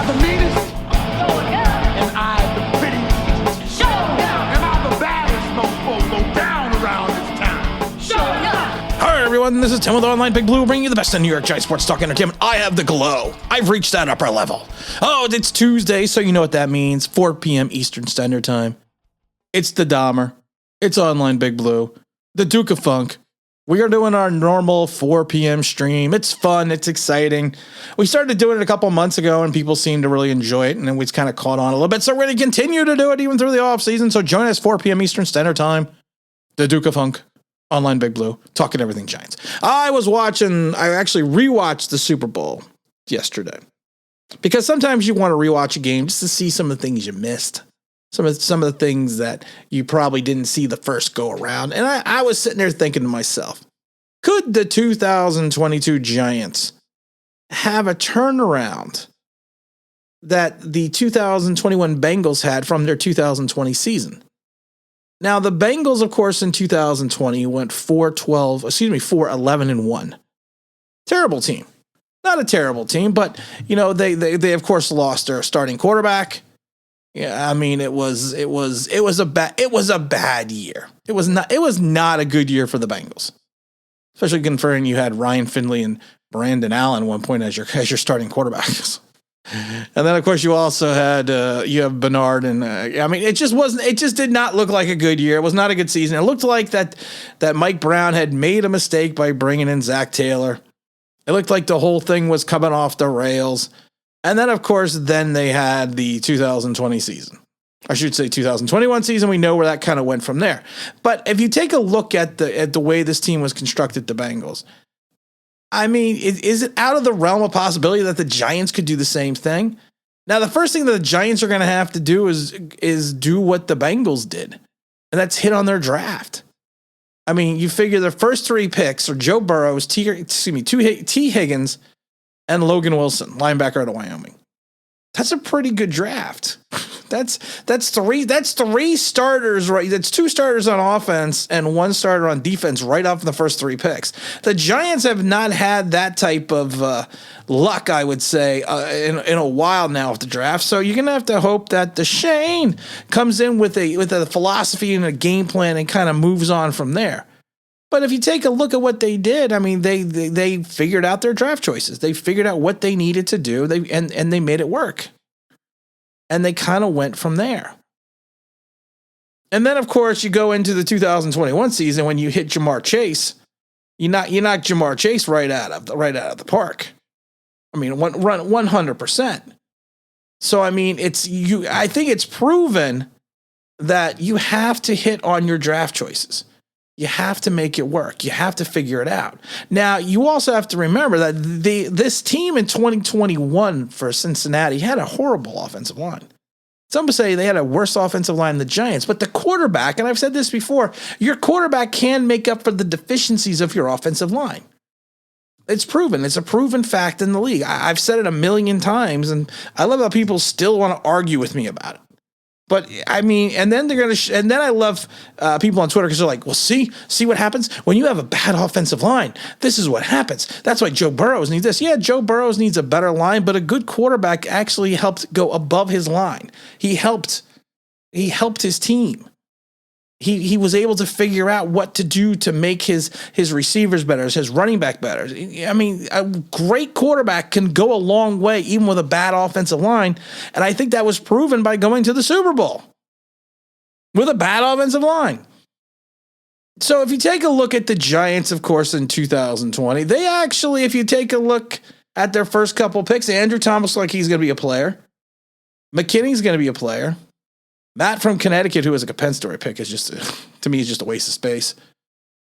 I the meanest? And I the prettiest? Show down! Am I the baddest mofo down around this town? Show down! Hi everyone, this is Tim with Online Big Blue, bringing you the best in New York Giants sports talk entertainment. I have the glow. I've reached that upper level. Oh, it's Tuesday, so you know what that means. 4 p.m. Eastern Standard Time. It's the Dahmer. It's Online Big Blue. The Duke of Funk. We are doing our normal 4 p.m. stream. It's fun. It's exciting. We started doing it a couple months ago, and people seemed to really enjoy it, and then we kind of caught on a little bit. So we're going to continue to do it even through the off season. So join us 4 p.m. Eastern Standard Time. The Duke of Funk. Online Big Blue, talking everything Giants. I actually rewatched the Super Bowl yesterday because sometimes you want to rewatch a game just to see some of the things you missed, some of the things that you probably didn't see the first go around. And I was sitting there thinking to myself, could the 2022 Giants have a turnaround that the 2021 Bengals had from their 2020 season? Now, the Bengals, of course, in 2020 went 4-11-1. Terrible team. Not a terrible team, but, you know, they of course lost their starting quarterback. Yeah, I mean, it was a bad year. It was not a good year for the Bengals. Especially considering you had Ryan Finley and Brandon Allen at one point as your starting quarterbacks. And then, of course, you also had you have Bernard, and I mean, it just did not look like a good year. It was not a good season. It looked like that Mike Brown had made a mistake by bringing in Zach Taylor. It looked like the whole thing was coming off the rails. And then, of course, they had the 2020 season. I should say 2021 season. We know where that kind of went from there. But if you take a look at the way this team was constructed, the Bengals, I mean, is it out of the realm of possibility that the Giants could do the same thing? Now, the first thing that the Giants are going to have to do is do what the Bengals did, and that's hit on their draft. I mean, you figure their first three picks are Joe Burrows, T. Higgins, and Logan Wilson, linebacker out of Wyoming. That's a pretty good draft. That's three starters, right? That's two starters on offense and one starter on defense right off the first three picks. The Giants have not had that type of luck, I would say, in a while now with the draft. So you're gonna have to hope that Shane comes in with a philosophy and a game plan and kind of moves on from there. But if you take a look at what they did, I mean, they figured out their draft choices. They figured out what they needed to do. And they made it work. And they kind of went from there. And then, of course, you go into the 2021 season when you hit Jamar Chase. You knock Jamar Chase right out of the park. I mean, run 100%. So I mean, I think it's proven that you have to hit on your draft choices. You have to make it work. You have to figure it out. Now, you also have to remember that this team in 2021 for Cincinnati had a horrible offensive line. Some would say they had a worse offensive line than the Giants, but the quarterback, and I've said this before, your quarterback can make up for the deficiencies of your offensive line. It's proven. It's a proven fact in the league. I've said it a million times, and I love how people still want to argue with me about it. But I mean, and then and then I love people on Twitter because they're like, well, see what happens when you have a bad offensive line. This is what happens. That's why Joe Burrows needs this. Yeah, Joe Burrows needs a better line, but a good quarterback actually helped go above his line. He helped his team. He was able to figure out what to do to make his receivers better, his running back better. I mean, a great quarterback can go a long way even with a bad offensive line, and I think that was proven by going to the Super Bowl with a bad offensive line. So if you take a look at the Giants, of course, in 2020, they actually, if you take a look at their first couple picks, Andrew Thomas looks like he's going to be a player. McKinney's going to be a player. Matt from Connecticut, who was a compensatory pick, is to me is just a waste of space.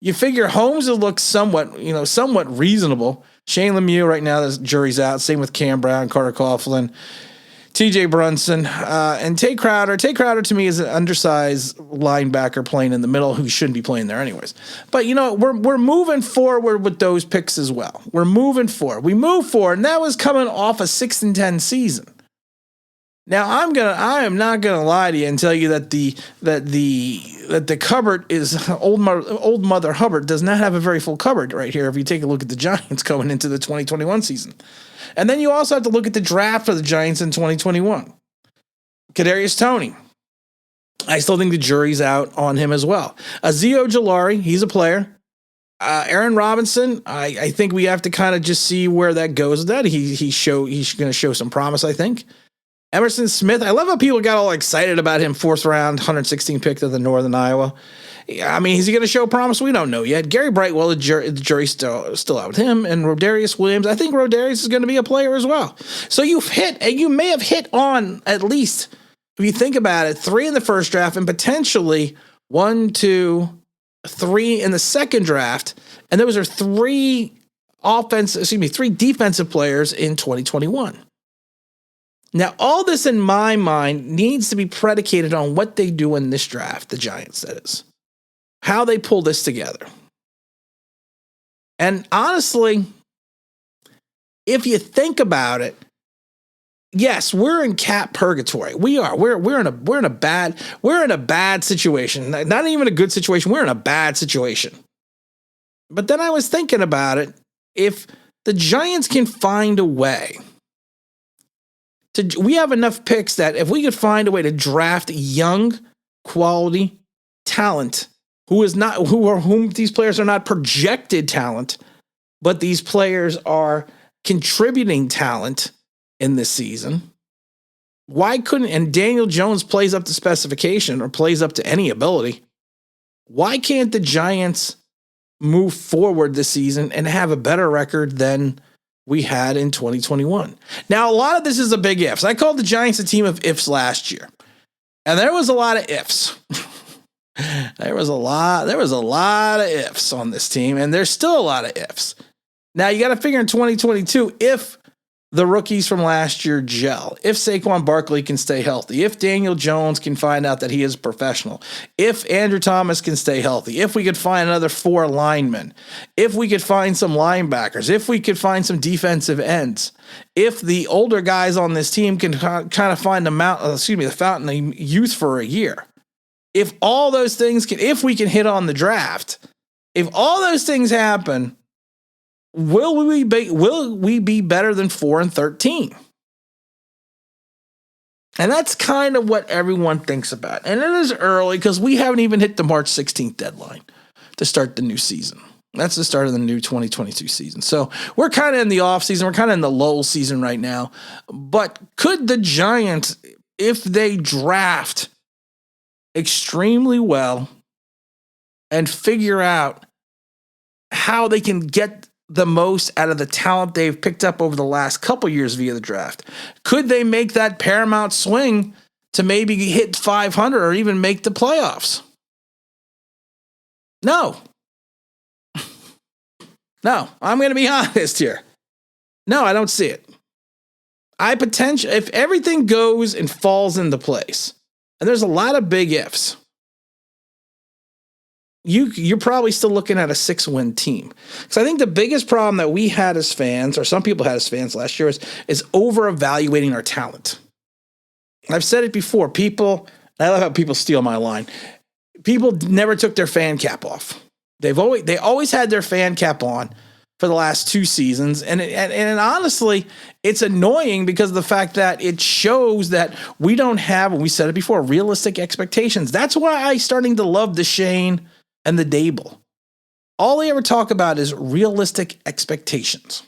You figure Holmes will look somewhat reasonable. Shane Lemieux right now, the jury's out. Same with Cam Brown, Carter Coughlin, T.J. Brunson, and Tay Crowder. Tay Crowder to me is an undersized linebacker playing in the middle who shouldn't be playing there anyways. But we're moving forward with those picks as well. We're moving forward. We move forward, and that was coming off a 6-10 season. Now I am not gonna lie to you and tell you that the cupboard is old Mother Hubbard does not have a very full cupboard right here. If you take a look at the Giants going into the 2021 season, And then you also have to look at the draft for the Giants in 2021. Kadarius Toney. I still think the jury's out on him as well. Azeez Ojulari, he's a player. Aaron Robinson, I think we have to kind of just see where that goes with that. He's going to show some promise, I think. Emerson Smith, I love how people got all excited about him, 4th round, 116 pick to the Northern Iowa. I mean, is he going to show promise? We don't know yet. Gary Brightwell, the jury's still out with him. And Rodarius Williams, I think Rodarius is going to be a player as well. So you may have hit on at least, if you think about it, 3 in the first draft and potentially 1, 2, 3 in the second draft. And those are 3 defensive players in 2021. Now, all this in my mind needs to be predicated on what they do in this draft, the Giants, that is. How they pull this together. And honestly, if you think about it, yes, we're in cap purgatory. We are. We're in a bad situation. Not even a good situation. We're in a bad situation. But then I was thinking about it. If the Giants can find a way we have enough picks that if we could find a way to draft young, quality talent whom these players are not projected talent, but these players are contributing talent in this season. Why couldn't, and Daniel Jones plays up to specification or plays up to any ability. Why can't the Giants move forward this season and have a better record than we had in 2021? Now, a lot of this is a big ifs. I called the Giants a team of ifs last year. And there was a lot of ifs. There was a lot of ifs on this team, and there's still a lot of ifs. Now, you got to figure in 2022, if the rookies from last year gel, if Saquon Barkley can stay healthy, if Daniel Jones can find out that he is professional, if Andrew Thomas can stay healthy, if we could find another 4 linemen, if we could find some linebackers, if we could find some defensive ends, if the older guys on this team can kind of find the fountain of youth for a year, if all those things if we can hit on the draft, if all those things happen, will we be better than 4-13? And that's kind of what everyone thinks about. And it is early because we haven't even hit the March 16th deadline to start the new season. That's the start of the new 2022 season. So we're kind of in the off season. We're kind of in the lull season right now. But could the Giants, if they draft extremely well and figure out how they can get the most out of the talent they've picked up over the last couple years via the draft, could they make that paramount swing to maybe hit 500 or even make the playoffs? No. No, I'm going to be honest here. No, I don't see it. If everything goes and falls into place, and there's a lot of big ifs, you're probably still looking at a 6-win team. Because I think the biggest problem that we had as fans, or some people had as fans last year, is over-evaluating our talent. I've said it before. I love how people steal my line. People never took their fan cap off. They always had their fan cap on for the last 2 seasons. And honestly, it's annoying because of the fact that it shows that we don't have, and we said it before, realistic expectations. That's why I'm starting to love the Shane and the Dable. All they ever talk about is realistic expectations.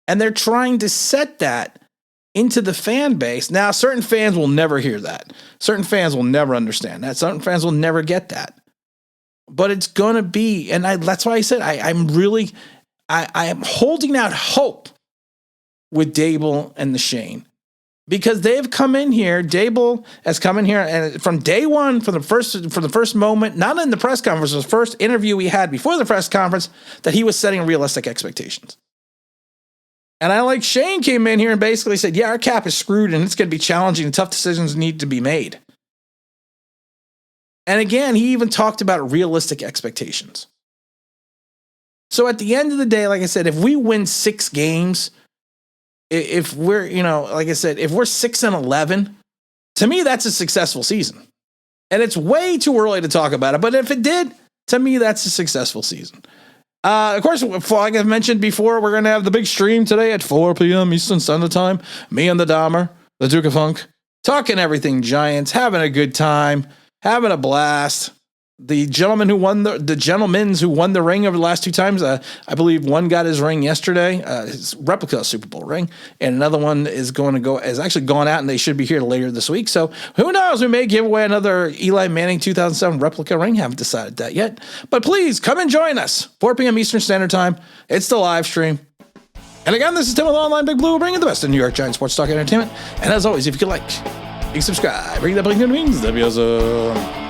And they're trying to set that into the fan base. Now, certain fans will never hear that. Certain fans will never understand that. Certain fans will never get that. But it's going to be, and that's why I said I am holding out hope with Dable and the Shane. Because they've come in here, Dable has come in here, and from day one, for the first moment, not in the press conference, the first interview we had before the press conference, that he was setting realistic expectations. And Shane came in here and basically said, yeah, our cap is screwed and it's going to be challenging and tough decisions need to be made. And again, he even talked about realistic expectations. So at the end of the day, like I said, if we win 6 games, if we're, if we're 6-11, to me, that's a successful season. And it's way too early to talk about it. But if it did, to me, that's a successful season. Of course, like I've mentioned before, we're going to have the big stream today at 4 p.m. Eastern Standard Time. Me and the Dahmer, the Duke of Funk, talking everything Giants, having a good time, having a blast. The gentlemen who won the gentlemen who won the ring over the last 2 times, I believe one got his ring yesterday, his replica Super Bowl ring, and another one is actually gone out, and they should be here later this week. So who knows? We may give away another Eli Manning 2007 replica ring. Haven't decided that yet, but please come and join us 4 p.m. Eastern Standard Time. It's the live stream. And again, this is Tim with Online Big Blue, bringing the best in New York Giants sports talk entertainment. And as always, if you could like, you can subscribe, ring that blinking wings, that'd be awesome.